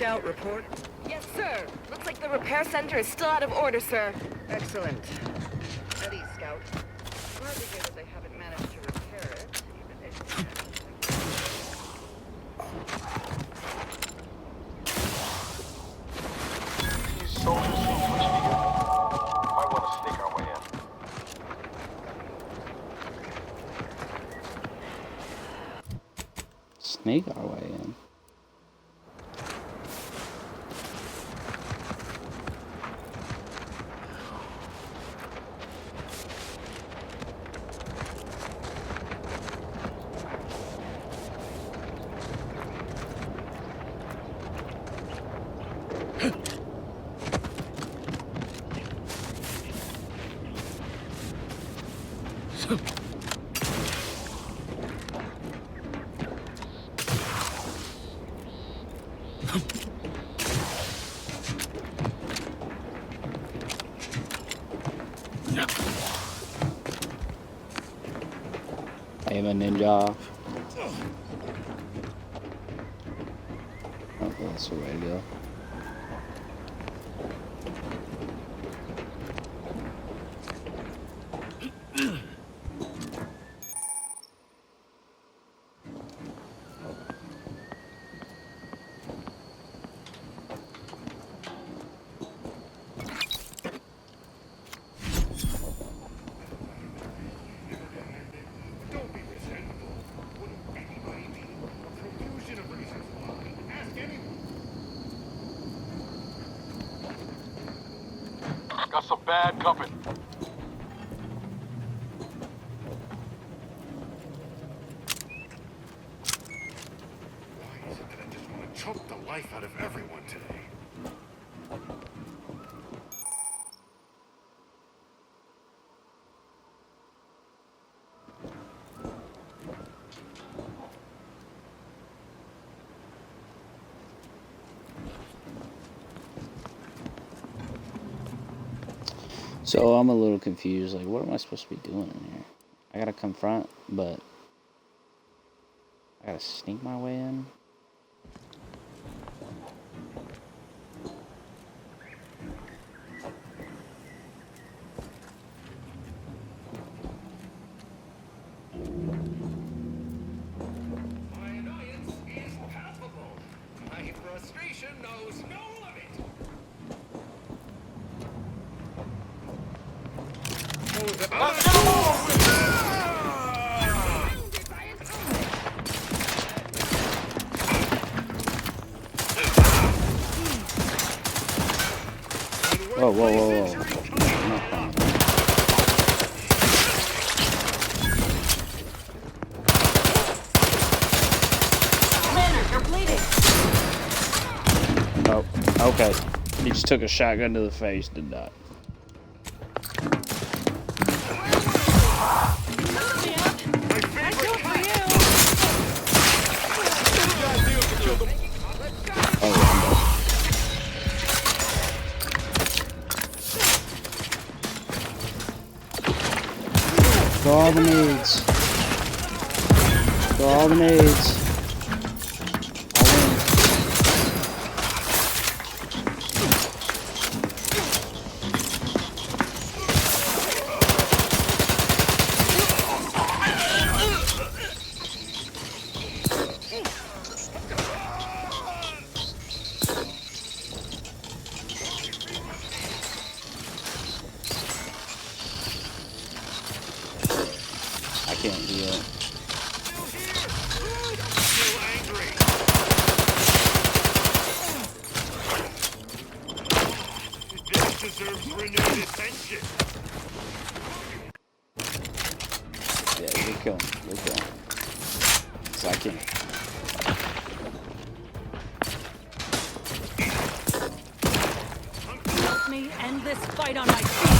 Scout, report. Yes, sir. Looks like the repair center is still out of order, sir. Excellent. Eddie, Scout. Glad to hear that they haven't managed to repair it, even if... These soldiers seem twitchy to you. Might want to sneak our way in. Sneak our way in. I am a ninja. Oh, that's the way to go. Got some bad company. Why is it that I just want to choke the life out of everyone today? So I'm a little confused. Like, what am I supposed to be doing in here? I gotta confront, but I gotta sneak my way in. My annoyance is palpable. My frustration knows no limit. Let's go! Whoa, whoa, whoa, whoa. Commander, you're bleeding. Oh, okay. He just took a shotgun to the face, did that. Throw all the nades. Throw all the nades. I'll win. I can't do it. Still angry. This deserves renewed attention. Yeah, we'll kill him. We'll kill him. So I can't. Help me end this fight on my feet.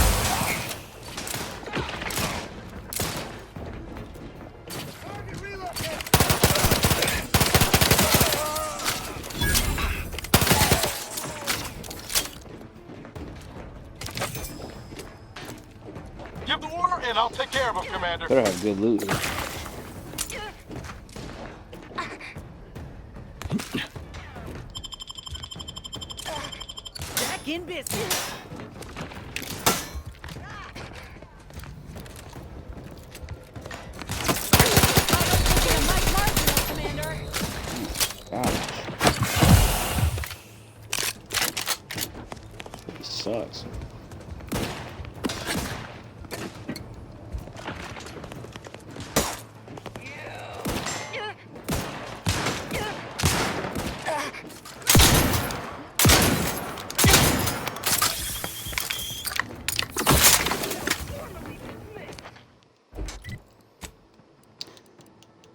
Give the order and I'll take care of him, Commander. Better have good loot here. Back in business. Gosh. He sucks.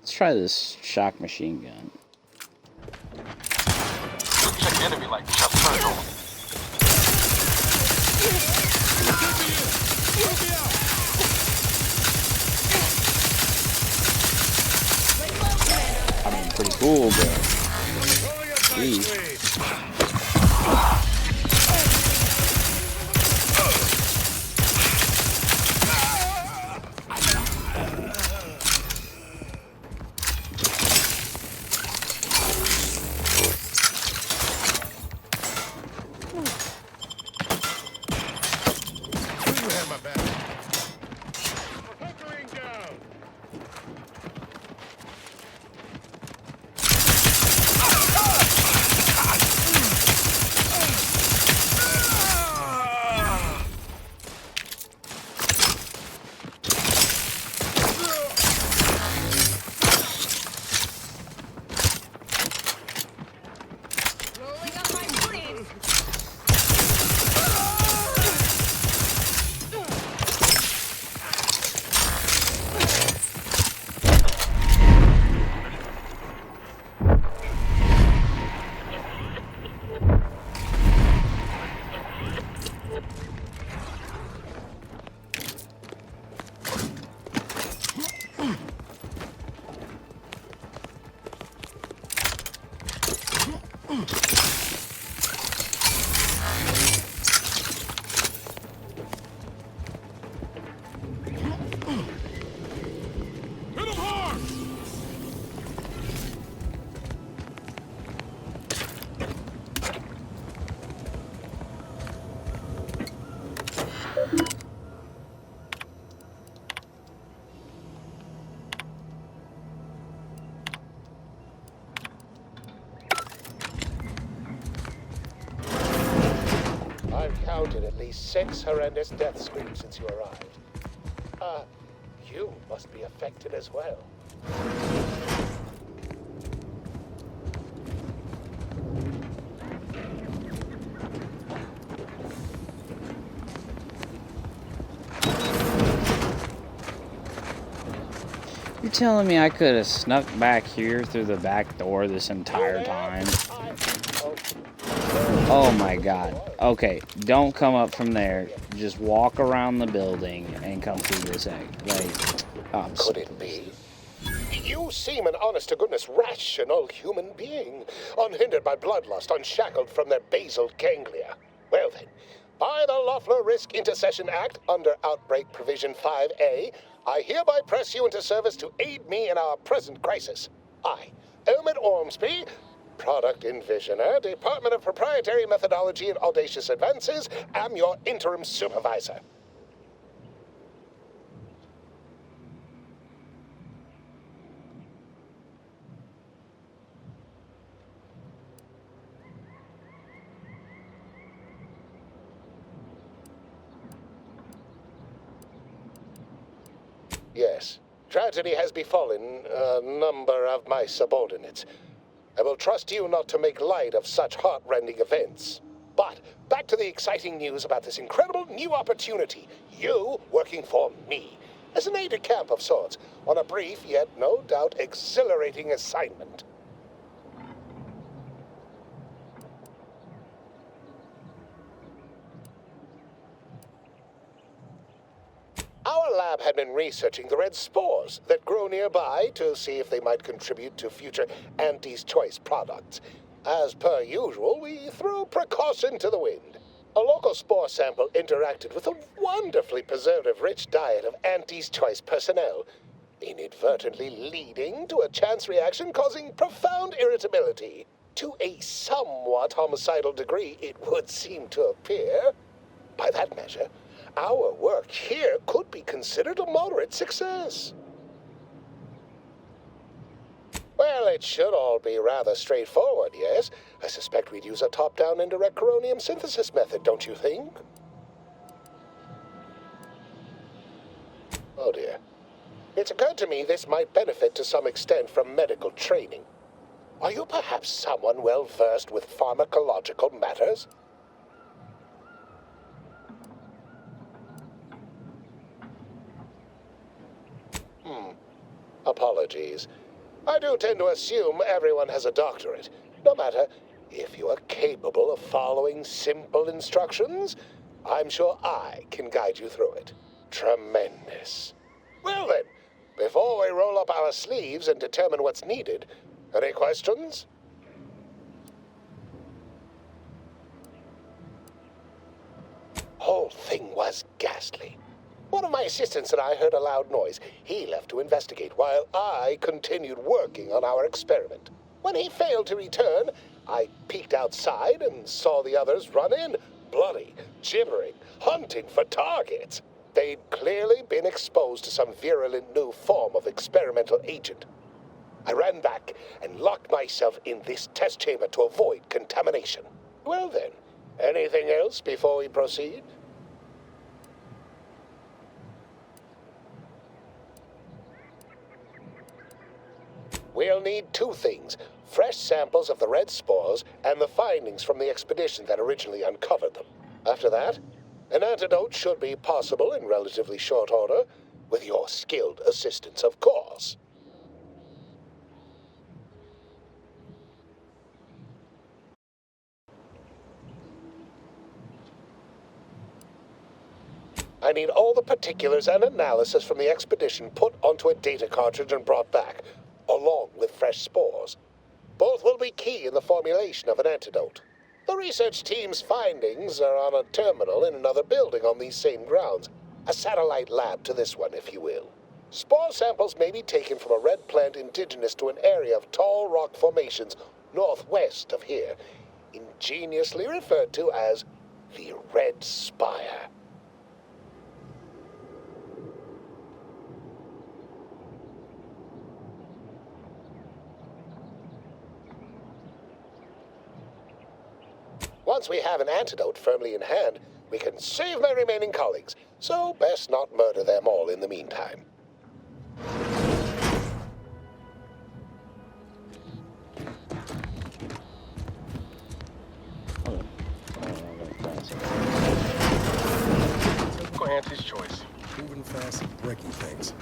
Let's try this shock machine gun. Check the enemy like just circle. I mean, pretty cool, but geez. You have my back. Hunkering down. Rolling up my sleeves. Hit him hard! I've counted at least 6 horrendous death screams since you arrived. You must be affected as well. You're telling me I could have snuck back here through the back door this entire time? Oh my god. Okay, don't come up from there. Just walk around the building and come through this egg. Like, I'm Could it be? You seem an honest-to-goodness rational human being, unhindered by bloodlust, unshackled from their basal ganglia. Well then, by the Loeffler Risk Intercession Act, under Outbreak Provision 5A, I hereby press you into service to aid me in our present crisis. I, Omid Ormsby, Product Envisioner, Department of Proprietary Methodology and Audacious Advances, am your interim supervisor. Yes, tragedy has befallen a number of my subordinates. I will trust you not to make light of such heart-rending events. But back to the exciting news about this incredible new opportunity. You working for me, as an aide-de-camp of sorts, on a brief yet no doubt exhilarating assignment. Our lab had been researching the red spores that grow nearby to see if they might contribute to future Auntie's Choice products. As per usual, we threw precaution to the wind. A local spore sample interacted with a wonderfully preservative-rich diet of Auntie's Choice personnel, inadvertently leading to a chance reaction causing profound irritability. To a somewhat homicidal degree, it would seem to appear. By that measure, our work here could be considered a moderate success. Well, it should all be rather straightforward, yes? I suspect we'd use a top-down indirect coronium synthesis method, don't you think? Oh dear. It's occurred to me this might benefit to some extent from medical training. Are you perhaps someone well-versed with pharmacological matters? Apologies. I do tend to assume everyone has a doctorate. No matter, if you are capable of following simple instructions, I'm sure I can guide you through it. Tremendous. Well then, before we roll up our sleeves and determine what's needed, any questions? Whole thing was ghastly. One of my assistants and I heard a loud noise. He left to investigate while I continued working on our experiment. When he failed to return, I peeked outside and saw the others run in, bloody, gibbering, hunting for targets. They'd clearly been exposed to some virulent new form of experimental agent. I ran back and locked myself in this test chamber to avoid contamination. Well then, anything else before we proceed? We'll need two things: fresh samples of the red spores and the findings from the expedition that originally uncovered them. After that, an antidote should be possible in relatively short order, with your skilled assistance, of course. I need all the particulars and analysis from the expedition put onto a data cartridge and brought back, along with fresh spores. Both will be key in the formulation of an antidote. The research team's findings are on a terminal in another building on these same grounds. A satellite lab to this one, if you will. Spore samples may be taken from a red plant indigenous to an area of tall rock formations northwest of here, ingeniously referred to as the Red Spire. Once we have an antidote firmly in hand, we can save my remaining colleagues, so best not murder them all in the meantime. Typical Auntie's choice. Moving fast and breaking things.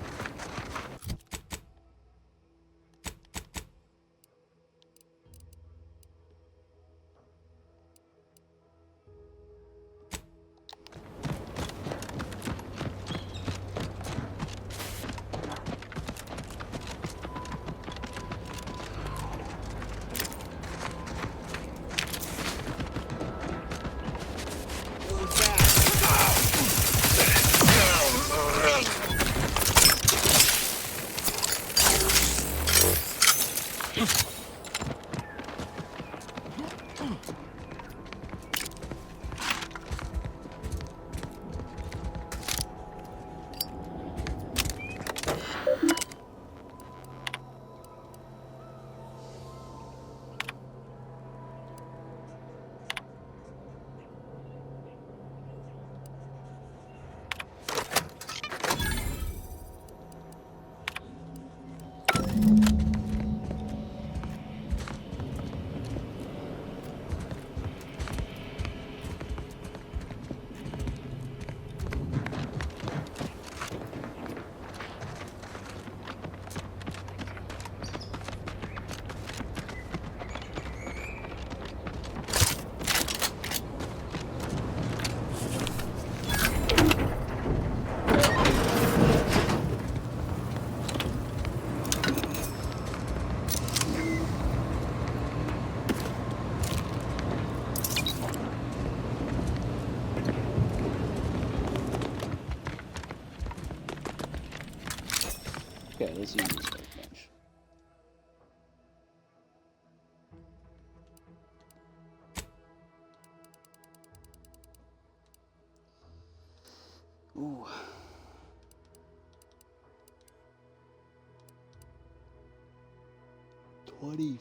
Okay, let's use this workbench. Ooh. $25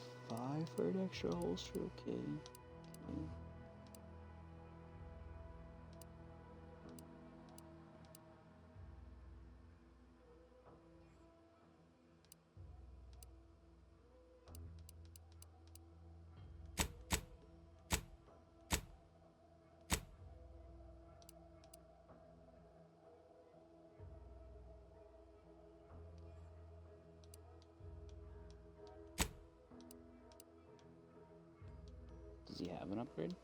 for an extra holster, okay. Does he have an upgrade?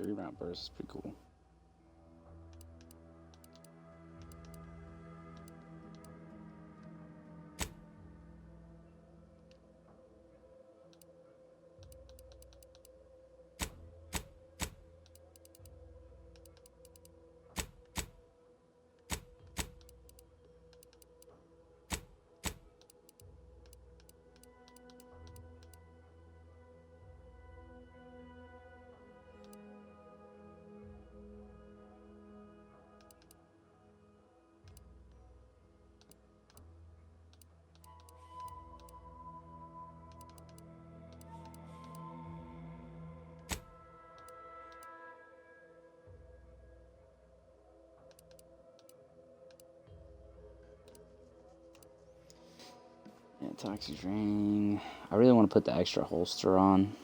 Ooh, 3-round burst is pretty cool. Yeah, toxic drain. I really want to put the extra holster on.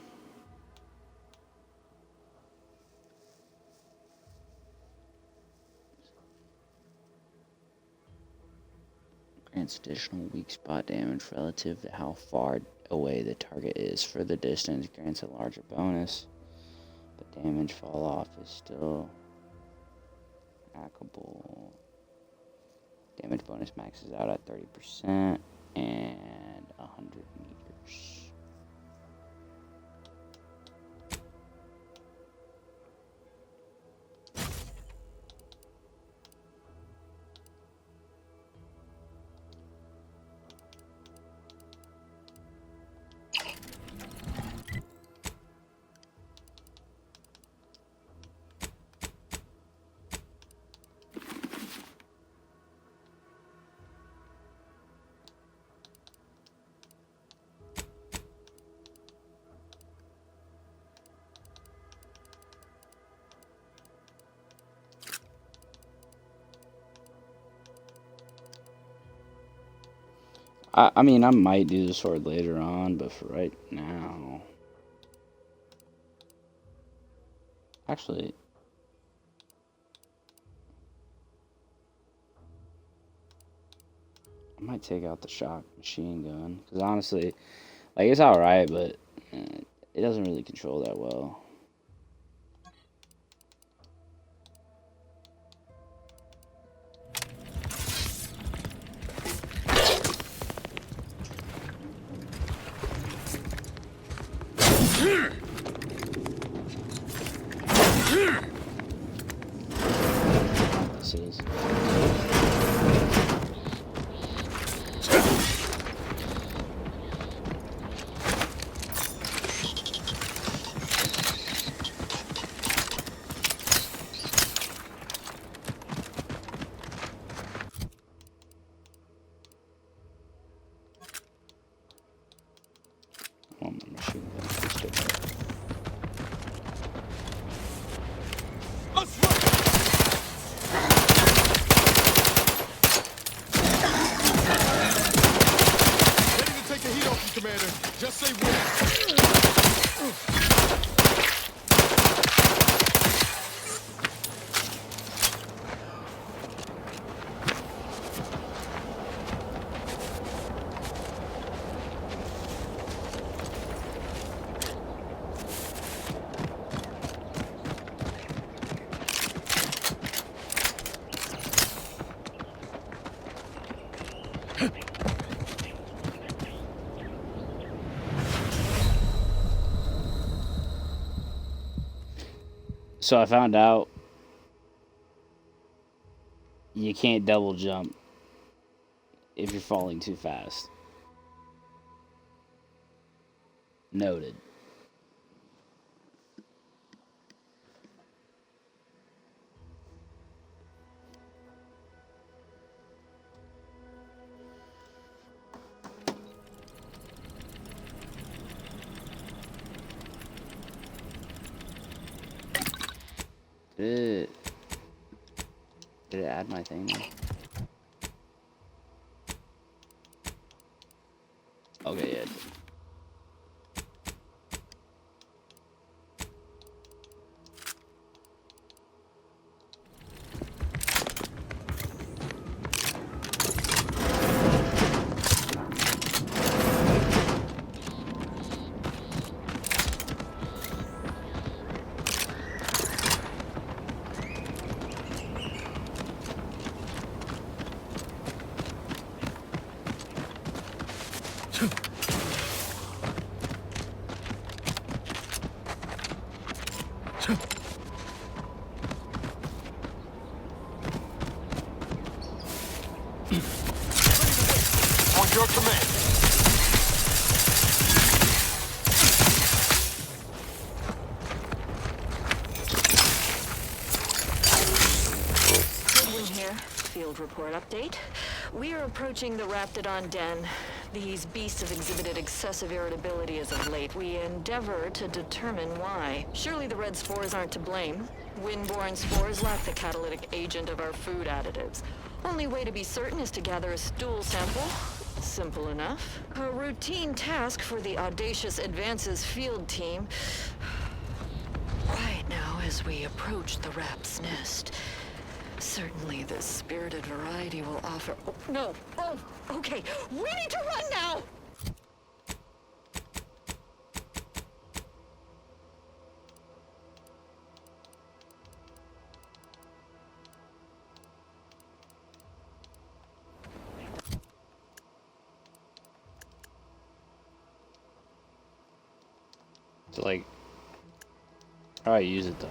Grants additional weak spot damage relative to how far away the target is. For the distance, grants a larger bonus, but damage fall off is still hackable. Damage bonus maxes out at 30% and 100 meters. I mean, I might do the sword later on, but for right now... Actually... I might take out the shock machine gun. Because honestly, like, it's alright, but it doesn't really control that well. This is... So I found out you can't double jump if you're falling too fast. Noted. Did it add my thing? Okay, yeah. On your command. Goodwin here. Field report update. We are approaching the Raptidon den. These beasts have exhibited excessive irritability as of late. We endeavor to determine why. Surely the red spores aren't to blame. Wind-borne spores lack the catalytic agent of our food additives. Only way to be certain is to gather a stool sample. Simple enough. A routine task for the audacious Advances field team. Quiet now as we approach the rap's nest. Certainly the spirited variety will offer... Oh, no! Oh, okay. We need to run now! So, like, how do I use it though?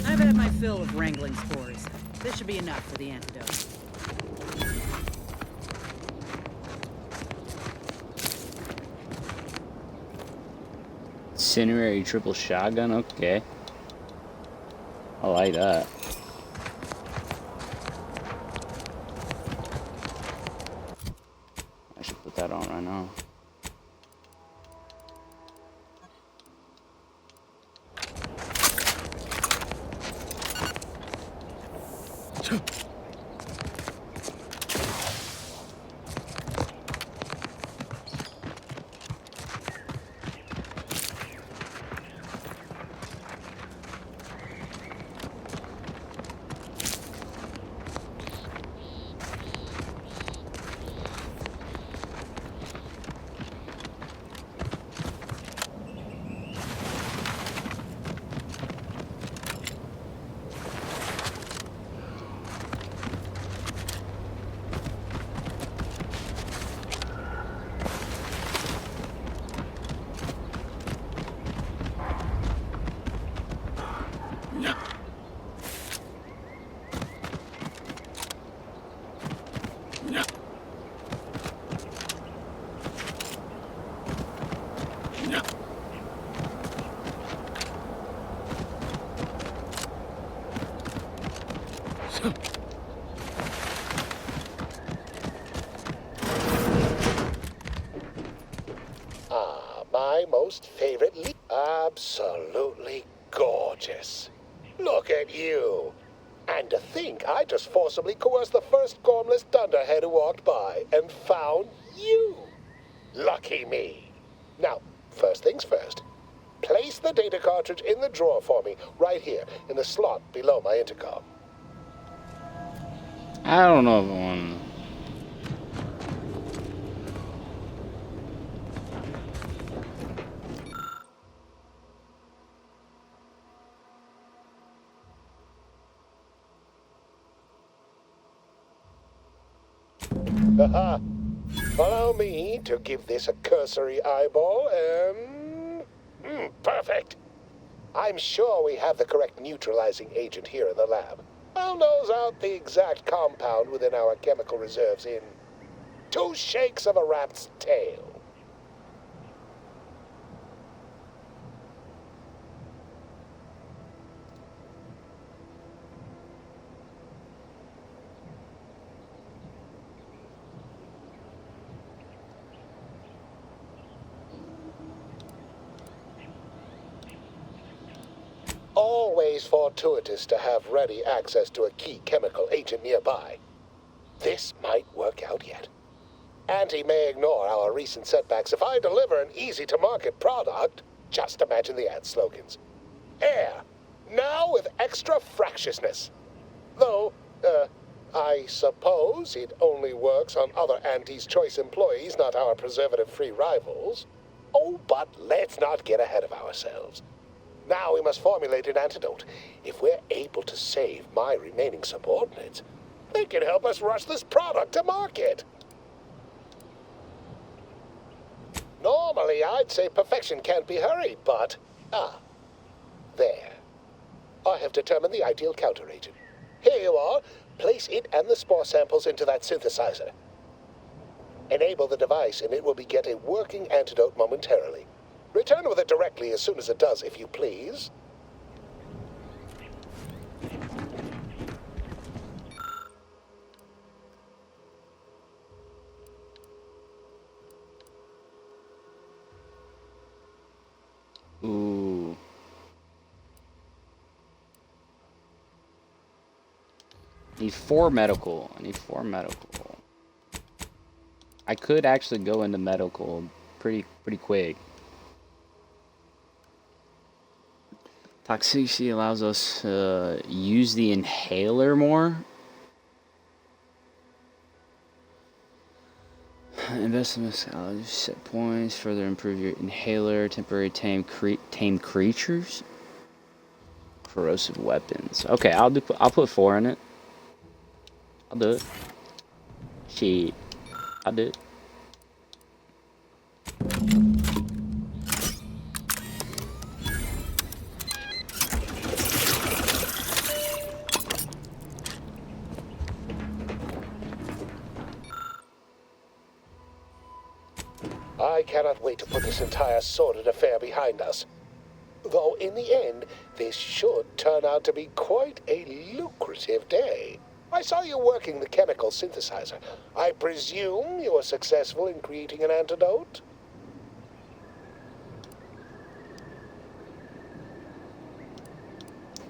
I've had my fill of wrangling spores. This should be enough for the antidote. Incendiary triple shotgun, okay. I like that. I should put that on right now. my most favorite Absolutely gorgeous. Look at you. And to think I just forcibly coerced the first gormless dunderhead who walked by and found you. Lucky me. Now, first things first. Place the data cartridge in the drawer for me, right here, in the slot below my intercom. I don't know if I want to. Haha. Allow me to give this a cursory eyeball and... perfect. I'm sure we have the correct neutralizing agent here in the lab. I'll nose out the exact compound within our chemical reserves in 2 shakes of a rat's tail. Always fortuitous to have ready access to a key chemical agent nearby. This might work out yet. Auntie may ignore our recent setbacks if I deliver an easy-to-market product. Just imagine the ad slogans. Air, now with extra fractiousness. Though, I suppose it only works on other Auntie's Choice employees, not our preservative-free rivals. Oh, but let's not get ahead of ourselves. Now we must formulate an antidote. If we're able to save my remaining subordinates, they can help us rush this product to market. Normally, I'd say perfection can't be hurried, but... there. I have determined the ideal counteragent. Here you are. Place it and the spore samples into that synthesizer. Enable the device and it will beget a working antidote momentarily. Return with it directly as soon as it does, if you please. Ooh. Need 4 medical. I need 4 medical. I could actually go into medical pretty quick. Toxicity allows us to use the inhaler more. Investment set points, further improve your inhaler, temporary tame creatures, corrosive weapons. Okay, I'll put 4 in it. I'll do it. Shit, I'll do it. I cannot wait to put this entire sordid affair behind us. Though in the end, this should turn out to be quite a lucrative day. I saw you working the chemical synthesizer. I presume you were successful in creating an antidote?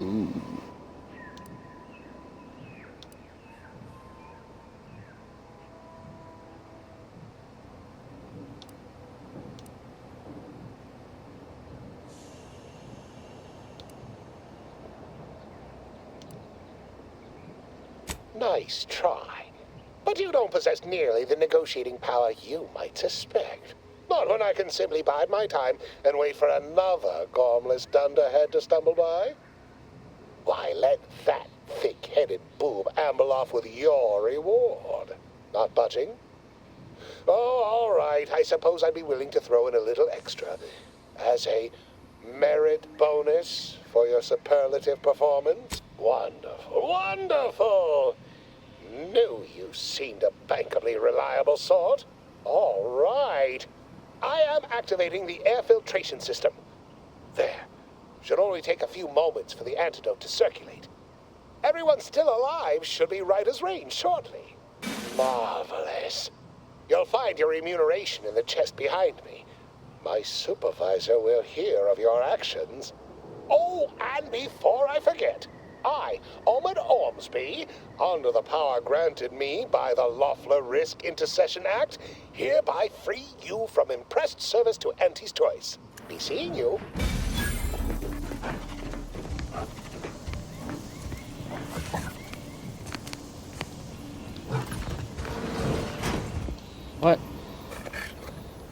Ooh. Nice try. But you don't possess nearly the negotiating power you might suspect. Not when I can simply bide my time and wait for another gormless dunderhead to stumble by. Why, let that thick-headed boob amble off with your reward. Not budging? Oh, all right. I suppose I'd be willing to throw in a little extra as a merit bonus for your superlative performance. Wonderful, wonderful! Knew you seemed a bankably reliable sort. All right. I am activating the air filtration system. There. Should only take a few moments for the antidote to circulate. Everyone still alive should be right as rain shortly. Marvelous. You'll find your remuneration in the chest behind me. My supervisor will hear of your actions. Oh, and before I forget, I, Ahmed Ormsby, under the power granted me by the Loeffler Risk Intercession Act, hereby free you from impressed service to Auntie's Choice. Be seeing you. What?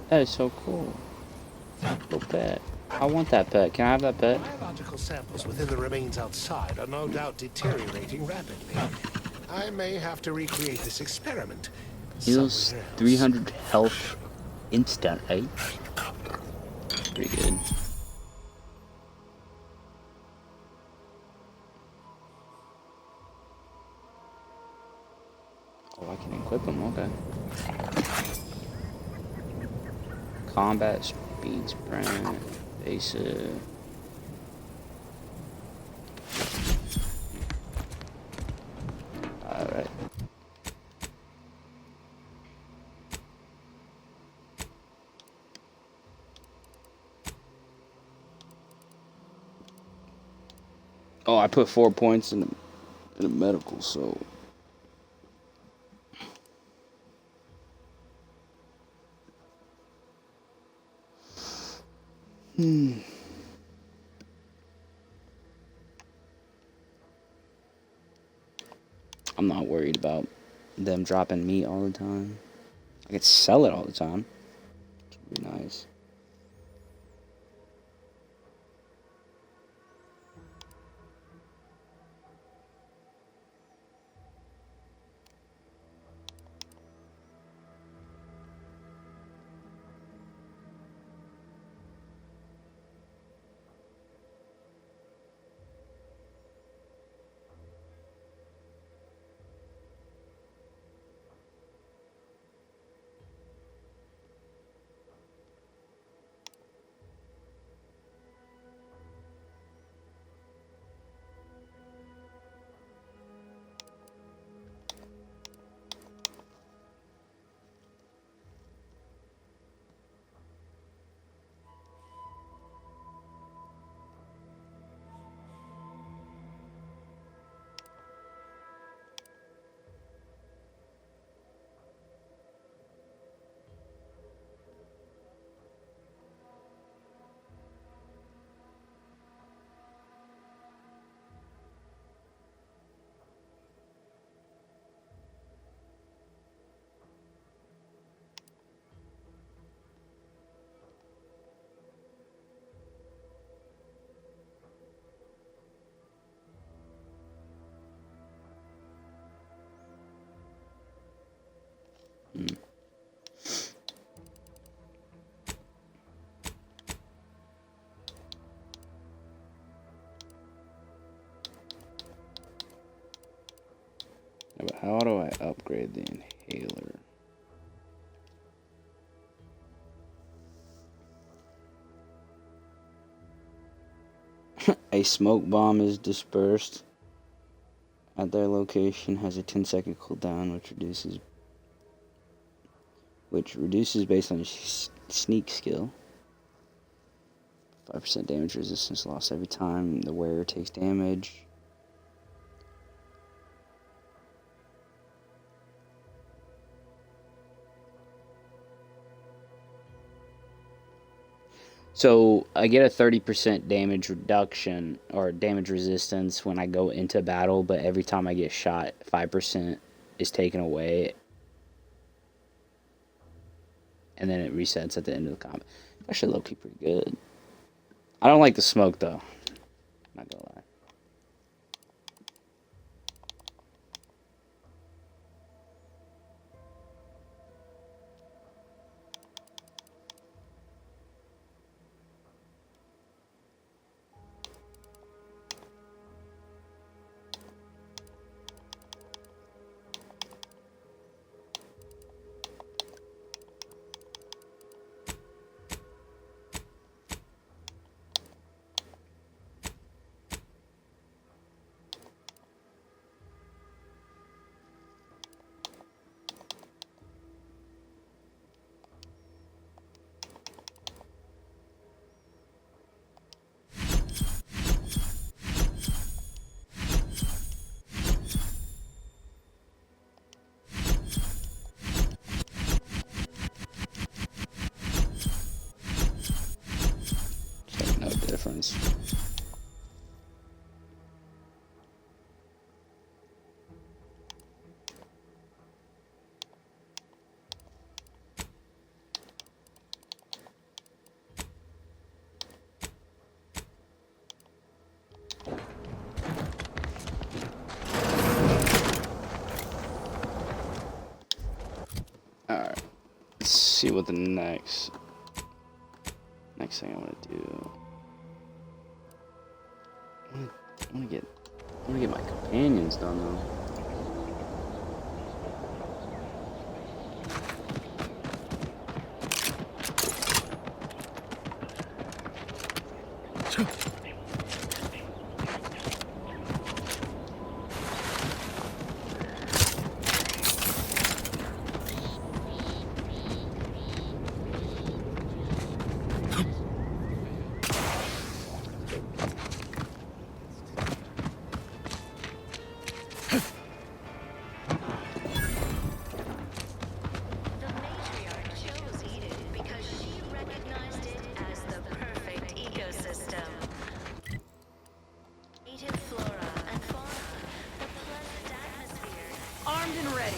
That is so cool. Little pet. I want that pet. Can I have that pet? Biological samples within the remains outside are no doubt deteriorating rapidly. I may have to recreate this experiment Heals somewhere else. 300 health instantly. Pretty good. Oh, I can equip them. Okay. Combat speed sprint. Basic. Alright. Oh, I put 4 points in a medical, so. I'm not worried about them dropping meat all the time. I could sell it all the time. Which would be nice. Yeah, but how do I upgrade the inhaler? A smoke bomb is dispersed at their location, has a 10-second cooldown, which reduces based on your sneak skill. 5% damage resistance lost every time the wearer takes damage. So I get a 30% damage reduction or damage resistance when I go into battle, but every time I get shot, 5% is taken away. And then it resets at the end of the combat. Actually, low-key pretty good. I don't like the smoke, though. Not gonna lie. let's see what the next thing I want to do. I want to get my companions done though. Armed and ready.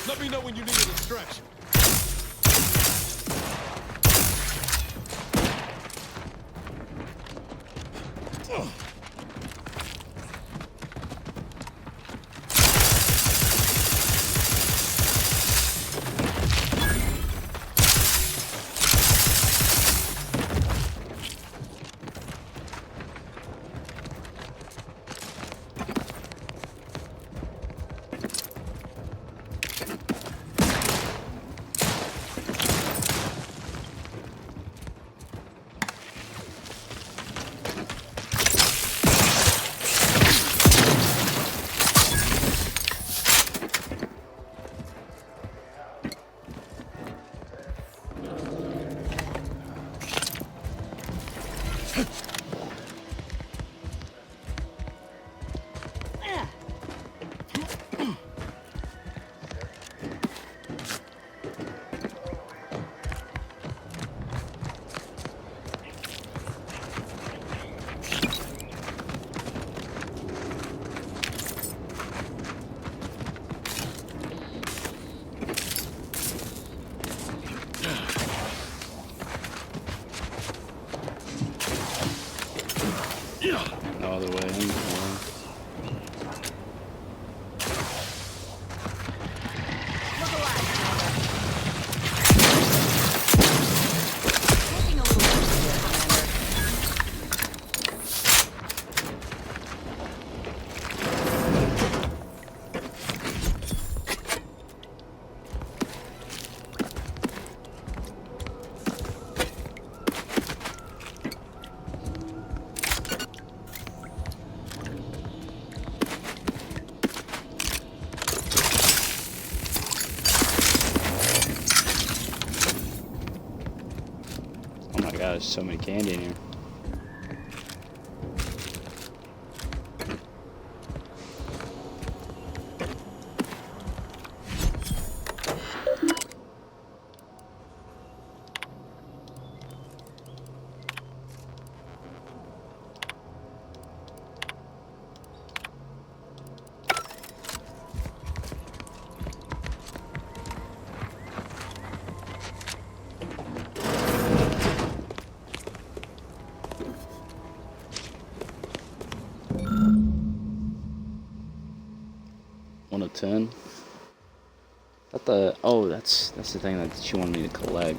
Let me know when you need a distraction. No other way in. Oh my god, there's so many candy in here. One of 10. That's the thing that she wanted me to collect.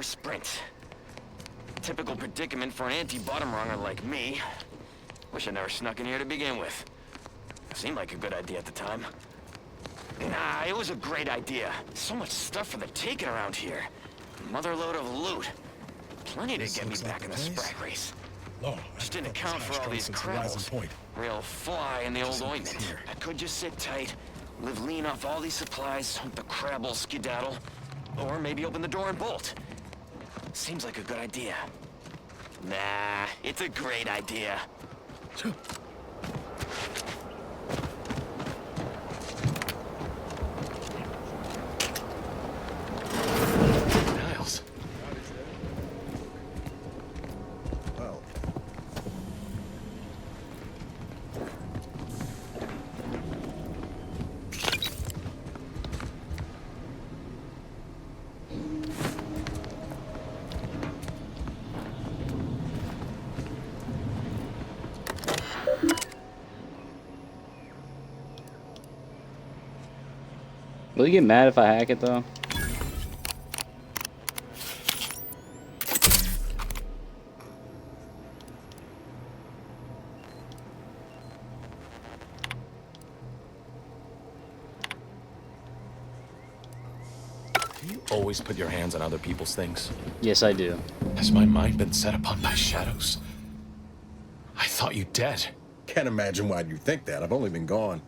sprint. Typical predicament for an anti-bottom runger like me. Wish I never snuck in here to begin with. Seemed like a good idea at the time. Nah, it was a great idea. So much stuff for the taking around here. Motherload of loot. Plenty to get me back in the sprag race. Just didn't account for all these crabbles. Real fly in the old ointment. I could just sit tight, live lean off all these supplies, hope the crab will skedaddle. Or maybe open the door and bolt. Seems like a good idea. Nah, it's a great idea. Niles. Well, Will you get mad if I hack it though? Do you always put your hands on other people's things? Yes, I do. Has my mind been set upon by shadows? I thought you dead. can't imagine why you think that. I've only been gone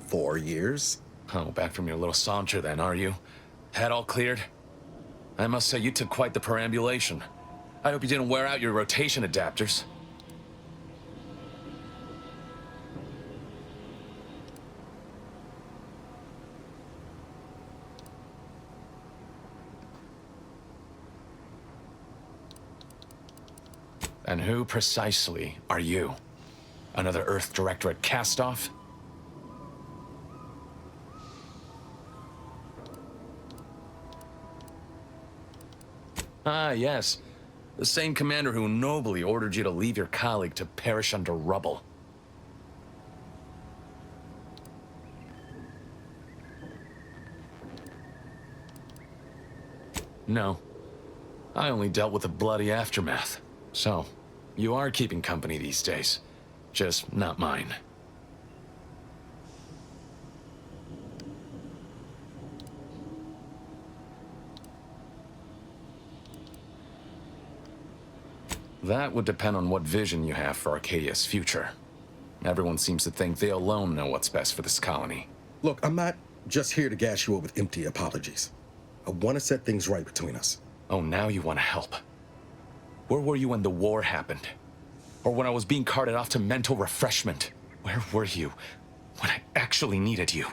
4 years. Oh, back from your little saunter then, are you? Head all cleared? I must say, you took quite the perambulation. I hope you didn't wear out your rotation adapters. And who precisely are you? Another Earth Directorate cast-off? Ah, yes. The same commander who nobly ordered you to leave your colleague to perish under rubble. No. I only dealt with the bloody aftermath. So, you are keeping company these days. Just not mine. That would depend on what vision you have for Arcadia's future. Everyone seems to think they alone know what's best for this colony. Look, I'm not just here to gas you up with empty apologies. I want to set things right between us. Oh, now you want to help. Where were you when the war happened? Or when I was being carted off to mental refreshment? Where were you when I actually needed you?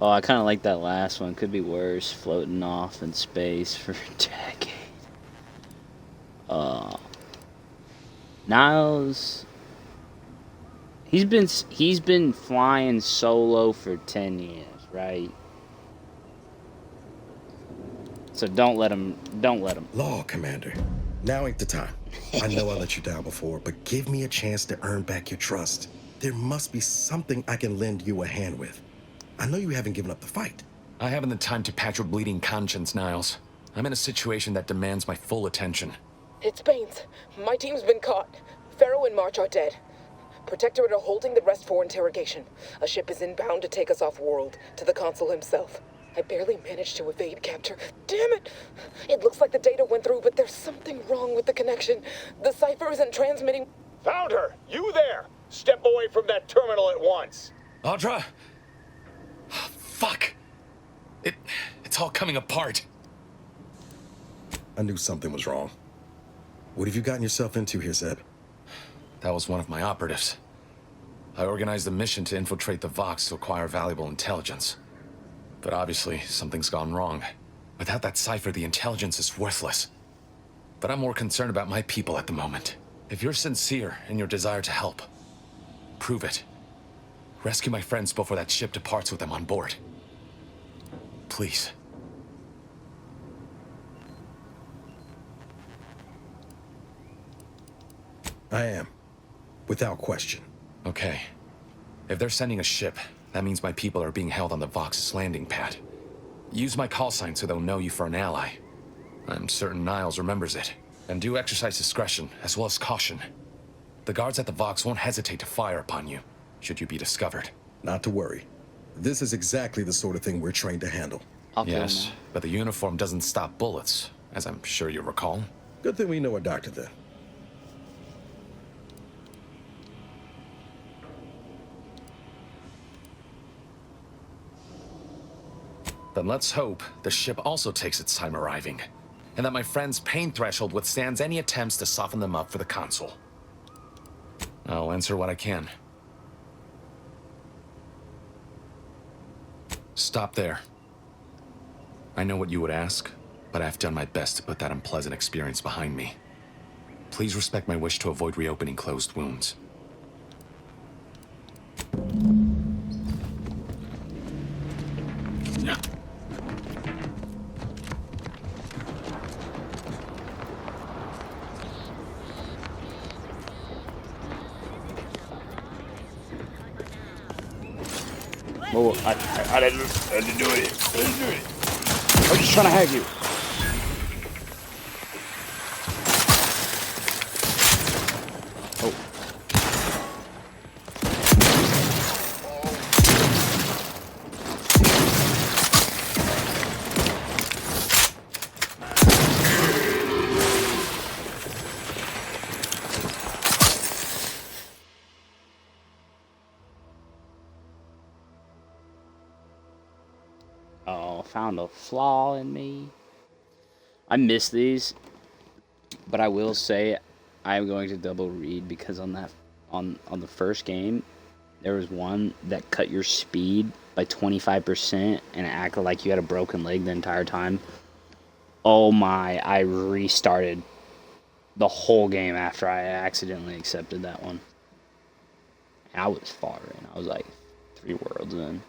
Oh, I kind of like that last one. Could be worse. Floating off in space for a decade. Niles. He's been flying solo for 10 years, right? So don't let him. Law, Commander. Now ain't the time. I know I let you down before, but give me a chance to earn back your trust. There must be something I can lend you a hand with. I know you haven't given up the fight. I haven't the time to patch your bleeding conscience, Niles. I'm in a situation that demands my full attention. It's Baines. My team's been caught. Pharaoh and March are dead. Protectorate are holding the rest for interrogation. A ship is inbound to take us off-world, to the consul himself. I barely managed to evade capture. Damn it! It looks like the data went through, but there's something wrong with the connection. The cipher isn't transmitting. Found her! You there! Step away from that terminal at once! Audra! Fuck! It's all coming apart. I knew something was wrong. What have you gotten yourself into here, Zeb? That was one of my operatives. I organized a mission to infiltrate the Vox to acquire valuable intelligence. But obviously, something's gone wrong. Without that cipher, the intelligence is worthless. But I'm more concerned about my people at the moment. If you're sincere in your desire to help, prove it. Rescue my friends before that ship departs with them on board. Please. I am. Without question. Okay. If they're sending a ship, that means my people are being held on the Vox's landing pad. Use my call sign so they'll know you for an ally. I'm certain Niles remembers it. And do exercise discretion, as well as caution. The guards at the Vox won't hesitate to fire upon you, should you be discovered. Not to worry. This is exactly the sort of thing we're trained to handle. Yes, but the uniform doesn't stop bullets, as I'm sure you recall. Good thing we know a doctor then. Then let's hope the ship also takes its time arriving, and that my friend's pain threshold withstands any attempts to soften them up for the console. I'll answer what I can. Stop there. I know what you would ask, but I've done my best to put that unpleasant experience behind me. Please respect my wish to avoid reopening closed wounds. Whoa, I didn't do it. I didn't do it. I'm just trying to hack you. Oh. Oh, found a flaw in me. I miss these, but I will say I'm going to double read because on the first game there was one that cut your speed by 25% and it acted like you had a broken leg the entire time. Oh my, I restarted the whole game after I accidentally accepted that one. And I was far in. I was like 3 worlds in.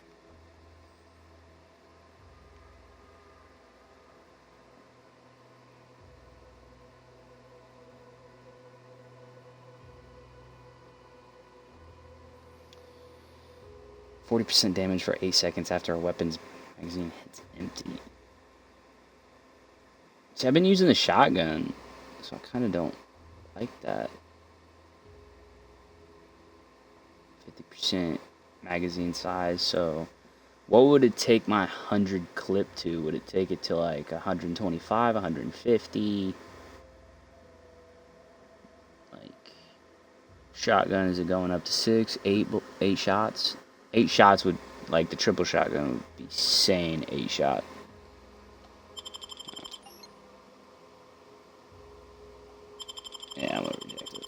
%40 damage for 8 seconds after a weapon's magazine hits empty. See, I've been using the shotgun, so I kind of don't like that. 50% magazine size, so what would it take my 100 clip to? Would it take it to like 125, 150? Like, shotgun, is it going up to 6, 8 shots? 8 shots would, like the triple shotgun would be sane 8 shot. Yeah, I'm gonna reject it.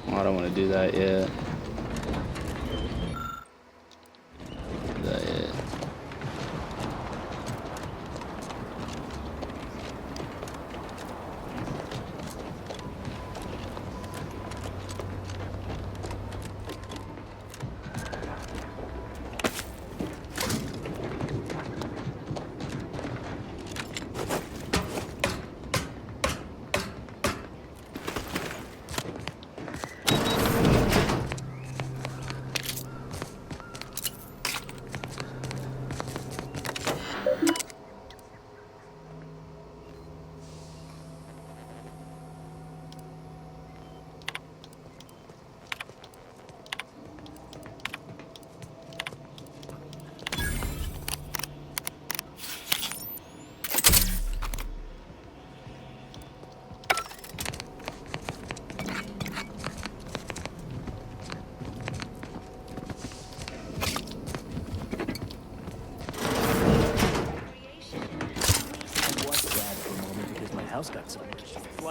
I don't want to do that yet. Do that yet.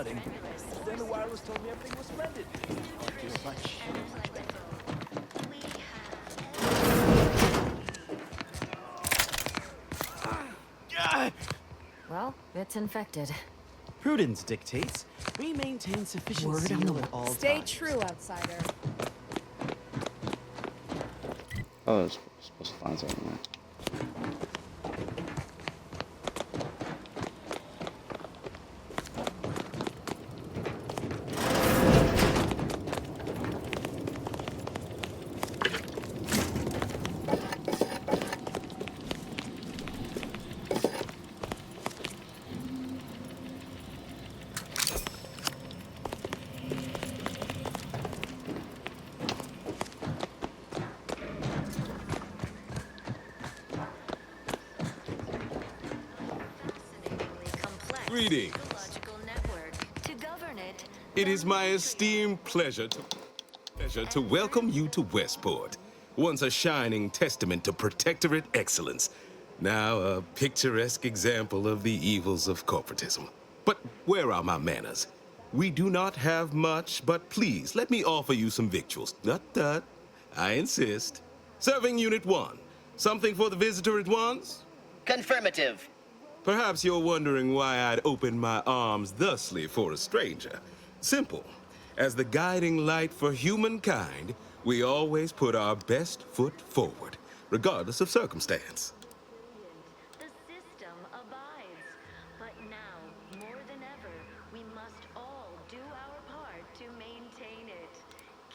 flooding. Then the wireless told me everything was splendid. Thank you so much. Well, it's infected. Prudence dictates we maintain sufficient Word on seal the at all Stay times. true, outsider. Oh, I was supposed to find something there. Greetings. It is my esteemed pleasure to welcome you to Westport, once a shining testament to protectorate excellence, now a picturesque example of the evils of corporatism. But where are my manners? We do not have much, but please let me offer you some victuals. Tut. I insist. Serving Unit 1. Something for the visitor at once? Confirmative. Perhaps you're wondering why I'd open my arms thusly for a stranger. Simple. As the guiding light for humankind, we always put our best foot forward, regardless of circumstance. The system abides. But now, more than ever, we must all do our part to maintain it.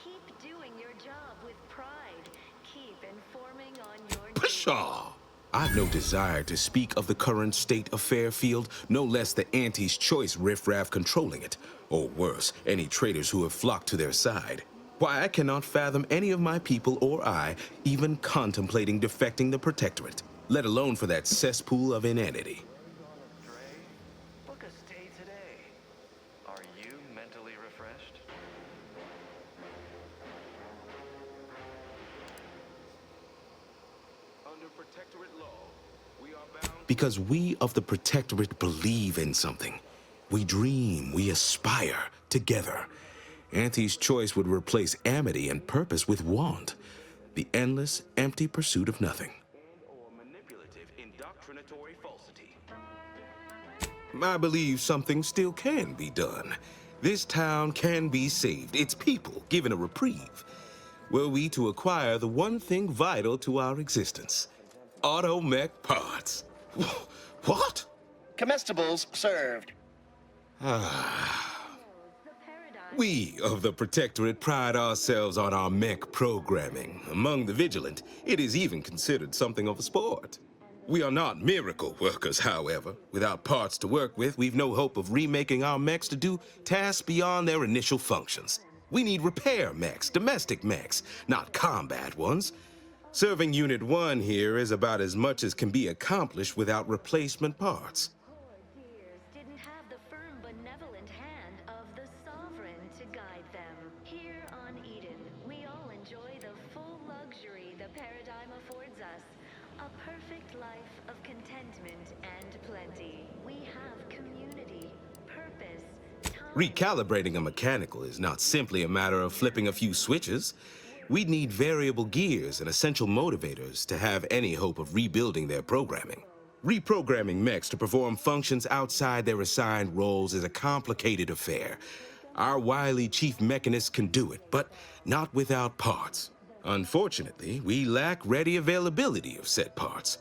Keep doing your job with pride. Keep informing on your Pshaw! I've no desire to speak of the current state of Fairfield, no less the Auntie's choice riffraff controlling it, or worse, any traitors who have flocked to their side. Why, I cannot fathom any of my people or I even contemplating defecting the Protectorate, let alone for that cesspool of inanity. Book a stay today. Are you mentally refreshed? Under Protectorate law, we are bound... Because we of the Protectorate believe in something. We dream, we aspire, together. Auntie's choice would replace amity and purpose with want. The endless, empty pursuit of nothing. Or manipulative, indoctrinatory falsity. I believe something still can be done. This town can be saved, its people given a reprieve. Were we to acquire the one thing vital to our existence. Automech parts. What? Comestibles served. We of the Protectorate pride ourselves on our mech programming. Among the vigilant, it is even considered something of a sport. We are not miracle workers, however. Without parts to work with, we've no hope of remaking our mechs to do tasks beyond their initial functions. We need repair mechs, domestic mechs, not combat ones. Serving Unit 1 here is about as much as can be accomplished without replacement parts. didn't have the firm benevolent hand of the sovereign to guide them. Here on Eden, we all enjoy the full luxury the paradigm affords us. A perfect life of contentment and plenty. We have community, purpose, time. Recalibrating a mechanical is not simply a matter of flipping a few switches. We'd need variable gears and essential motivators to have any hope of rebuilding their programming. Reprogramming mechs to perform functions outside their assigned roles is a complicated affair. Our wily chief mechanist can do it, but not without parts. Unfortunately, we lack ready availability of said parts.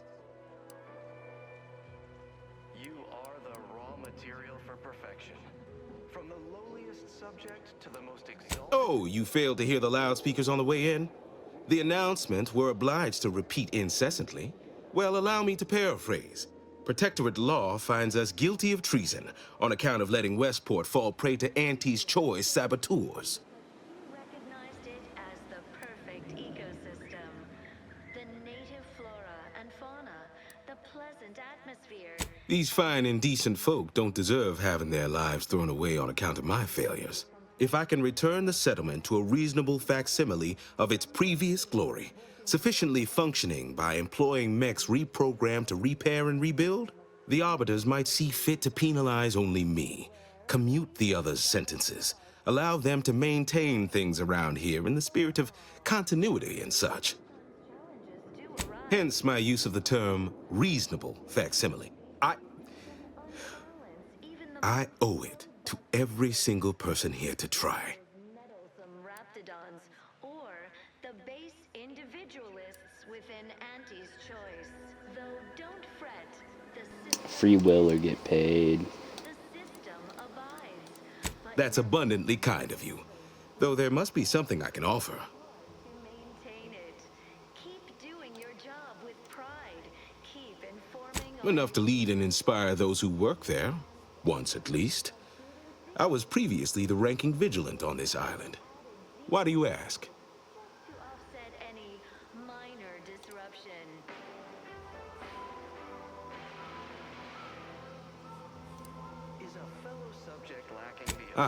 You are the raw material for perfection. From the lowliest subject to the most exalted... Oh, you failed to hear the loudspeakers on the way in? The announcement we're obliged to repeat incessantly. Well, allow me to paraphrase. Protectorate law finds us guilty of treason on account of letting Westport fall prey to Auntie's choice saboteurs. Recognized it as the perfect ecosystem. The native flora and fauna, the pleasant atmosphere. These fine and decent folk don't deserve having their lives thrown away on account of my failures. If I can return the settlement to a reasonable facsimile of its previous glory, sufficiently functioning by employing mechs reprogrammed to repair and rebuild, the Arbiters might see fit to penalize only me, commute the others' sentences, allow them to maintain things around here in the spirit of continuity and such. Hence my use of the term reasonable facsimile. I owe it to every single person here to try. Meddlesome raptidons, or the base individualists within Auntie's choice. Though don't fret, Free will or get paid. the system abides. But That's abundantly kind of you. Though there must be something I can offer. to maintain it, keep doing your job with pride. Keep informing Enough to lead and inspire those who work there, once at least. I was previously the ranking vigilant on this island. Why do you ask? to offset any minor disruption. Is a fellow subject lacking the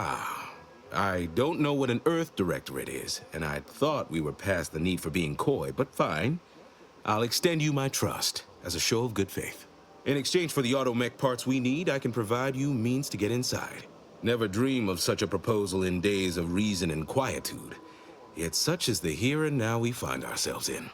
I don't know what an Earth Directorate is, and I thought we were past the need for being coy, but fine. I'll extend you my trust as a show of good faith. In exchange for the automech parts we need, I can provide you means to get inside. Never dream of such a proposal in days of reason and quietude. Yet such is the here and now we find ourselves in.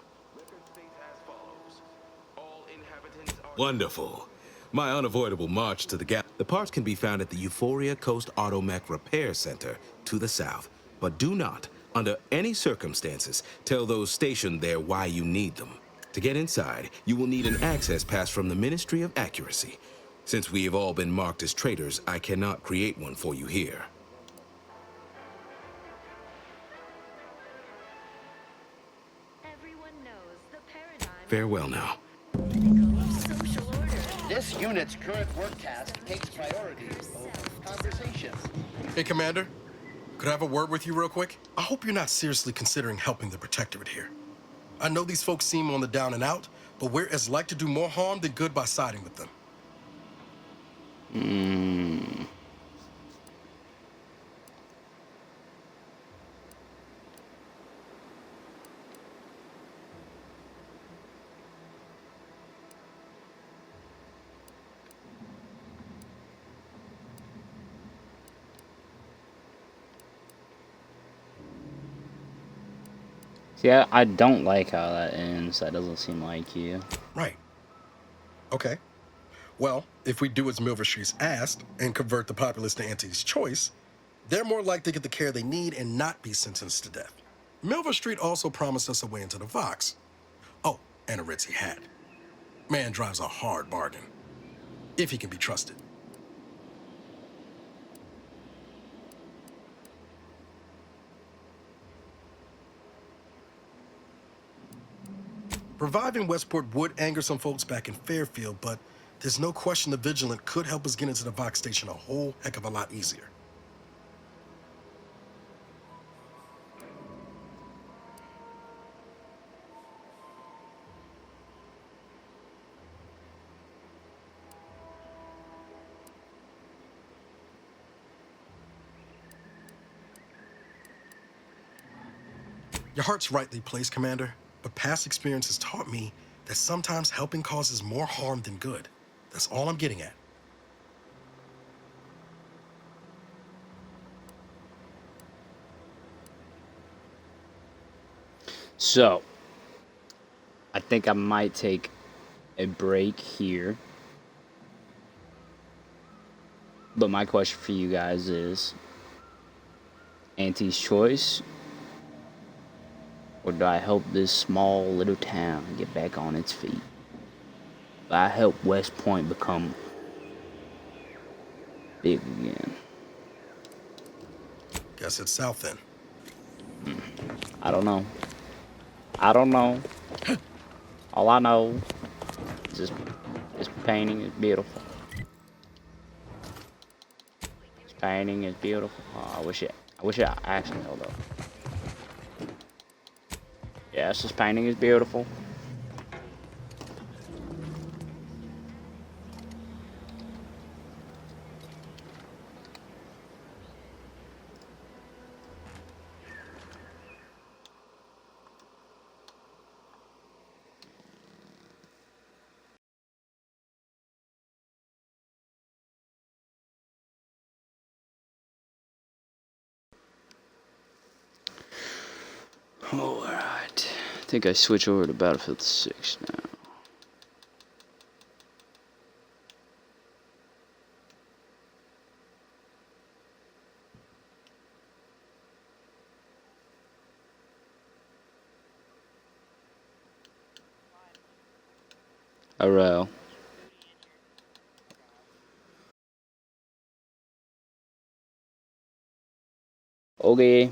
Wonderful. My unavoidable march to the gap. The parts can be found at the Euphoria Coast Automech Repair Center to the south. But do not, under any circumstances, tell those stationed there why you need them. To get inside, you will need an access pass from the Ministry of Accuracy. Since we have all been marked as traitors, I cannot create one for you here. Everyone knows the paradigm Farewell now. of social order. This unit's current work task takes priority over conversation. Hey, Commander. Could I have a word with you real quick? I hope you're not seriously considering helping the Protectorate here. I know these folks seem on the down and out, but we're as like to do more harm than good by siding with them. See, I don't like how that ends. That doesn't seem like you. Right. Okay. Well, if we do as Milver Street's asked and convert the populace to Auntie's choice, they're more likely to get the care they need and not be sentenced to death. Milver Street also promised us a way into the Vox. Oh, and a Ritzy hat. Man drives a hard bargain. If he can be trusted. Reviving Westport would anger some folks back in Fairfield, but there's no question the Vigilant could help us get into the Vox station a whole heck of a lot easier. Your heart's rightly placed, Commander, but past experience has taught me that sometimes helping causes more harm than good. That's all I'm getting at. So, I think I might take a break here. But my question for you guys is, Auntie's choice, or do I help this small little town get back on its feet? Do I help West Point become big again? Guess it's south then. I don't know. I don't know. All I know is this painting is beautiful. This painting is beautiful. Oh, I wish it actually held up. Yes, this painting is beautiful. Alright. I think I switch over to Battlefield 6 now. Alright. Okay.